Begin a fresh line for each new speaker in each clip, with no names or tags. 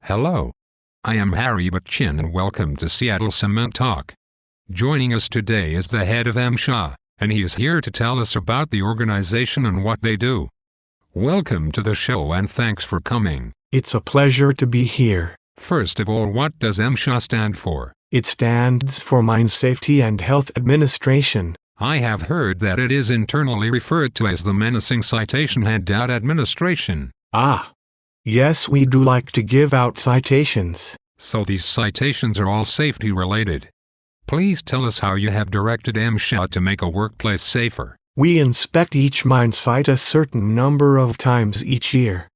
Hello. I am Harry Butchin and welcome to Seattle Cement Talk. Joining us today is the head of MSHA, and he is here to tell us about the organization and what they do. Welcome to the show and thanks for coming.
It's a pleasure to be here.
First of all, what does MSHA stand for?
It stands for Mine Safety and Health Administration.
I have heard that it is internally referred to as the Menacing Citation Handout Administration.
Ah. Yes, we do like to give out citations.
So these citations are all safety related. Please tell us how you have directed MSHA to make a workplace safer.
We inspect each mine site a certain number of times each year.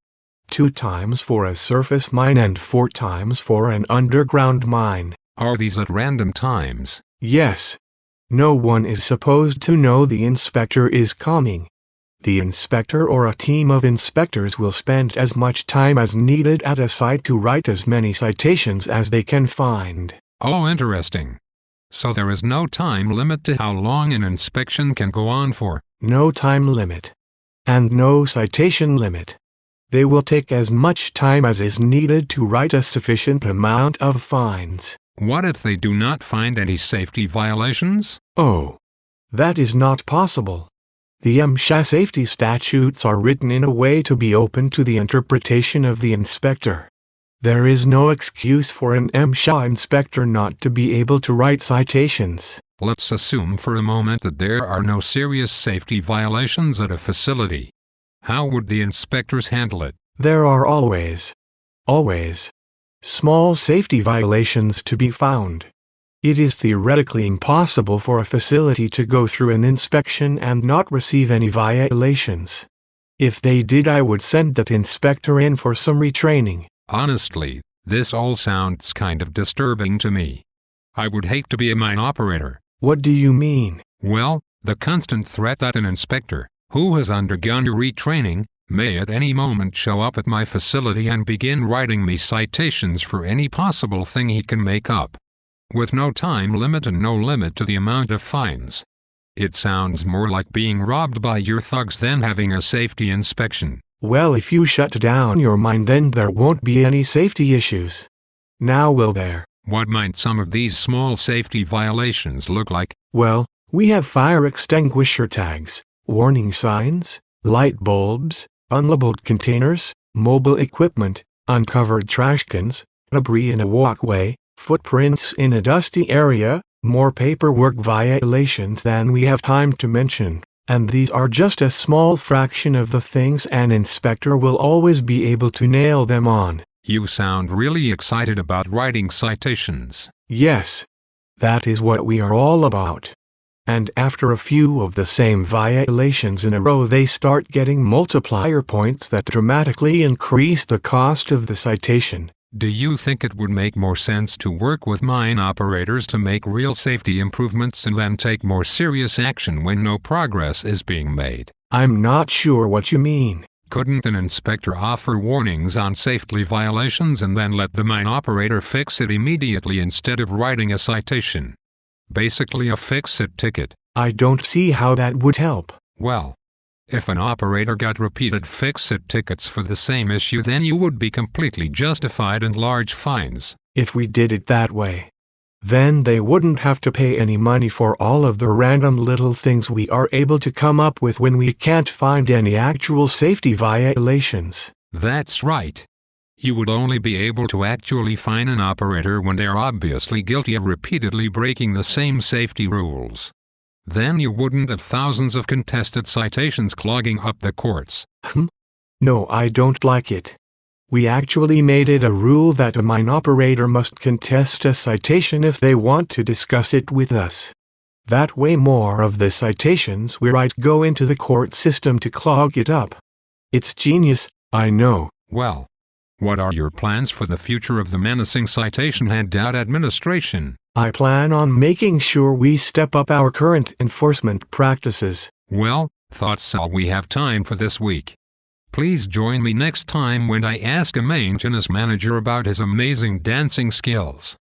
2 times for a surface mine and 4 times for an underground mine.
Are these at random times?
Yes. No one is supposed to know the inspector is coming. The inspector or a team of inspectors will spend as much time as needed at a site to write as many citations as they can find.
Oh, interesting. So there is no time limit to how long an inspection can go on for?
No time limit. And no citation limit. They will take as much time as is needed to write a sufficient amount of fines.
What if they do not find any safety violations?
Oh, that is not possible. The MSHA safety statutes are written in a way to be open to the interpretation of the inspector. There is no excuse for an MSHA inspector not to be able to write citations.
Let's assume for a moment that there are no serious safety violations at a facility. How would the inspectors handle it?
There are always small safety violations to be found. It is theoretically impossible for a facility to go through an inspection and not receive any violations. If they did, I would send that inspector in for some retraining.
Honestly, this all sounds kind of disturbing to me. I would hate to be a mine operator.
What do you mean?
Well, the constant threat that an inspector, who has undergone retraining, may at any moment show up at my facility and begin writing me citations for any possible thing he can make up, with no time limit and no limit to the amount of fines. It sounds more like being robbed by your thugs than having a safety inspection.
Well, if you shut down your mine, then there won't be any safety issues. Now will there?
What might some of these small safety violations look like?
Well, we have fire extinguisher tags, warning signs, light bulbs, unlabeled containers, mobile equipment, uncovered trash cans, debris in a walkway, footprints in a dusty area, more paperwork violations than we have time to mention. And these are just a small fraction of the things an inspector will always be able to nail them on.
You sound really excited about writing citations.
Yes. That is what we are all about. And after a few of the same violations in a row, they start getting multiplier points that dramatically increase the cost of the citation.
Do you think it would make more sense to work with mine operators to make real safety improvements and then take more serious action when no progress is being made?
I'm not sure what you mean.
Couldn't an inspector offer warnings on safety violations and then let the mine operator fix it immediately instead of writing a citation? Basically a fix-it ticket.
I don't see how that would help.
Well, if an operator got repeated fix-it tickets for the same issue, then you would be completely justified in large fines.
If we did it that way, then they wouldn't have to pay any money for all of the random little things we are able to come up with when we can't find any actual safety violations.
That's right. You would only be able to actually fine an operator when they are obviously guilty of repeatedly breaking the same safety rules. Then you wouldn't have thousands of contested citations clogging up the courts.
No, I don't like it. We actually made it a rule that a mine operator must contest a citation if they want to discuss it with us. That way more of the citations we write go into the court system to clog it up. It's genius, I know.
Well, what are your plans for the future of the Menacing Citation Handout Administration?
I plan on making sure we step up our current enforcement practices.
Well, that's all we have time for this week. Please join me next time when I ask a maintenance manager about his amazing dancing skills.